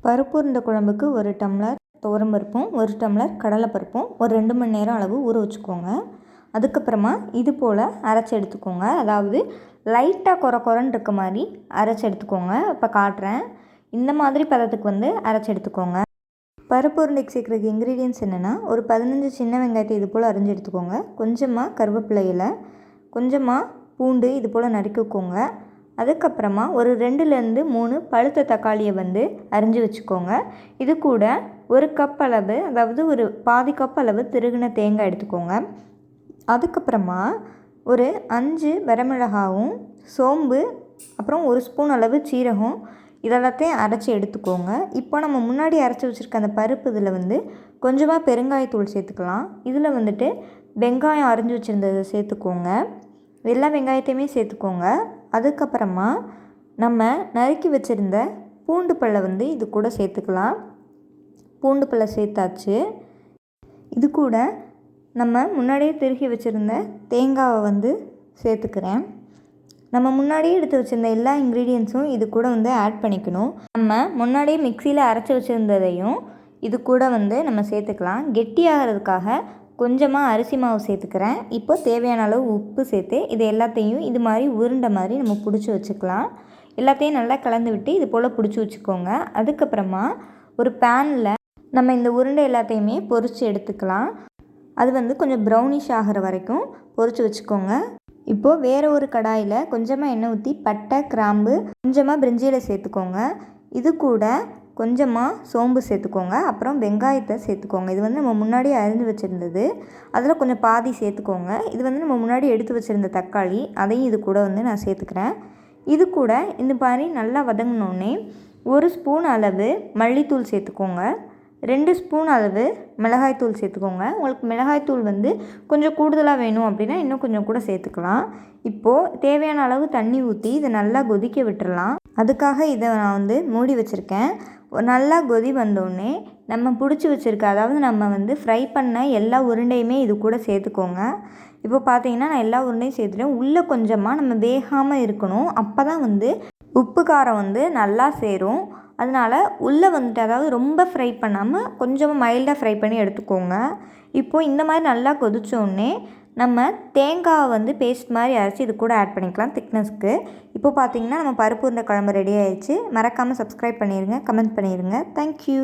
பருப்பு உருண்டை குழம்புக்கு 1 டம்ளர் துவரம்பருப்பும் 1 டம்ளர் கடலைப்பருப்பும் ஒரு 2 மணி நேரம் அளவு ஊற வச்சுக்கோங்க. அதுக்கப்புறமா இது போல் அரைச்சி எடுத்துக்கோங்க. அதாவது லைட்டாக கொரன்னு இருக்க மாதிரி அரைச்சி எடுத்துக்கோங்க. இப்போ காட்டுறேன். இந்த மாதிரி பதத்துக்கு அரைச்சி எடுத்துக்கோங்க. பருப்பு உருண்டைக்கு சேர்க்குறதுக்கு இன்க்ரீடியன்ட்ஸ் என்னென்னா, ஒரு 15 சின்ன வெங்காயத்தை இது போல் அரிஞ்சு எடுத்துக்கோங்க. கொஞ்சமாக கருவேப்பிலை இலை, கொஞ்சமாக பூண்டு இது போல் நறுக்கிக்கோங்க. அதுக்கப்புறமா ஒரு 2லேருந்து 3 பழுத்த தக்காளியை அரிஞ்சு வச்சுக்கோங்க. இது கூட 1 கப் அளவு, அதாவது ஒரு பாதி கப் அளவு திருகின தேங்காய் எடுத்துக்கோங்க. அதுக்கப்புறமா ஒரு 5 வரமிளகாவும், சோம்பு, அப்புறம் 1 ஸ்பூன் அளவு சீரகம் இதெல்லாத்தையும் அரைச்சி எடுத்துக்கோங்க. இப்போ நம்ம முன்னாடி அரைச்சி வச்சுருக்க அந்த பருப்பு இதில் கொஞ்சமாக பெருங்காயத்தூள் சேர்த்துக்கலாம். இதில் வெங்காயம் அரிஞ்சு வச்சுருந்ததை சேர்த்துக்கோங்க. எல்லா வெங்காயத்தையுமே சேர்த்துக்கோங்க. அதுக்கப்புறமா நம்ம நறுக்கி வச்சுருந்த பூண்டு பல்லை இது கூட சேர்த்துக்கலாம். பூண்டு பல்லை சேர்த்தாச்சு. இது கூட நம்ம முன்னாடியே திருகி வச்சுருந்த தேங்காவை சேர்த்துக்கிறேன். நம்ம முன்னாடியே எடுத்து வச்சுருந்த எல்லா இன்க்ரீடியன்ஸும் இது கூட ஆட் பண்ணிக்கணும். நம்ம முன்னாடியே மிக்சியில் அரைச்சி வச்சுருந்ததையும் இது கூட நம்ம சேர்த்துக்கலாம். கெட்டியாகிறதுக்காக கொஞ்சமாக அரிசி மாவு சேர்த்துக்கிறேன். இப்போ தேவையான அளவு உப்பு சேர்த்து இது எல்லாத்தையும் இது மாதிரி உருண்டை மாதிரி நம்ம பிடிச்சி வச்சுக்கலாம். எல்லாத்தையும் நல்லா கலந்து விட்டு இது போல் பிடிச்சி வச்சுக்கோங்க. அதுக்கப்புறமா ஒரு பேனில் நம்ம இந்த உருண்டை எல்லாத்தையுமே பொரித்து எடுத்துக்கலாம். அது கொஞ்சம் ப்ரௌனிஷ் ஆகிற வரைக்கும் பொரித்து வச்சுக்கோங்க. இப்போது வேறு ஒரு கடாயில் கொஞ்சமாக எண்ணெய் ஊற்றி பட்டை, கிராம்பு, கொஞ்சமாக பிரிஞ்சி இலை சேர்த்துக்கோங்க. இது கூட கொஞ்சமாக சோம்பு சேர்த்துக்கோங்க. அப்புறம் வெங்காயத்தை சேர்த்துக்கோங்க. இது நம்ம முன்னாடியே அரிஞ்சு வச்சுருந்தது. அதில் கொஞ்சம் பாதி சேர்த்துக்கோங்க. இது நம்ம முன்னாடி எடுத்து வச்சுருந்த தக்காளி, அதையும் இது கூட நான் சேர்த்துக்கிறேன். இது கூட இந்த மாதிரி நல்லா வதங்கினோடனே 1 ஸ்பூன் அளவு மல்லித்தூள் சேர்த்துக்கோங்க. 2 ஸ்பூன் அளவு மிளகாய்த்தூள் சேர்த்துக்கோங்க. உங்களுக்கு மிளகாய்த்தூள் கொஞ்சம் கூடுதலாக வேணும் அப்படின்னா இன்னும் கொஞ்சம் கூட சேர்த்துக்கலாம். இப்போது தேவையான அளவு தண்ணி ஊற்றி இதை நல்லா கொதிக்க விட்டுறலாம். அதுக்காக இதை நான் மூடி வச்சுருக்கேன். நல்லா கொதி வந்தோடனே நம்ம பிடிச்சி வச்சுருக்க, அதாவது நம்ம ஃப்ரை பண்ண எல்லா உருண்டையுமே இது கூட சேர்த்துக்கோங்க. இப்போ பார்த்தீங்கன்னா நான் எல்லா உருண்டையும் சேர்த்துட்டேன். உள்ளே கொஞ்சமாக நம்ம வேகாமல் இருக்கணும். அப்போ தான் உப்பு காரம் நல்லா சேரும். அதனால் உள்ளே அதாவது ரொம்ப ஃப்ரை பண்ணாமல் கொஞ்சமாக மைல்டாக ஃப்ரை பண்ணி எடுத்துக்கோங்க. இப்போது இந்த மாதிரி நல்லா கொதித்தோடனே நம்ம தேங்காவை பேஸ்ட் மாதிரி அரைச்சி இது கூட ஆட் பண்ணிக்கலாம் திக்னஸ்க்கு. இப்போ பார்த்திங்கன்னா நம்ம பருப்பு உருண்டை குழம்பு ரெடி ஆயிடுச்சு. மறக்காமல் சப்ஸ்கிரைப் பண்ணிடுங்க, கமெண்ட் பண்ணிடுங்க. தேங்க்யூ.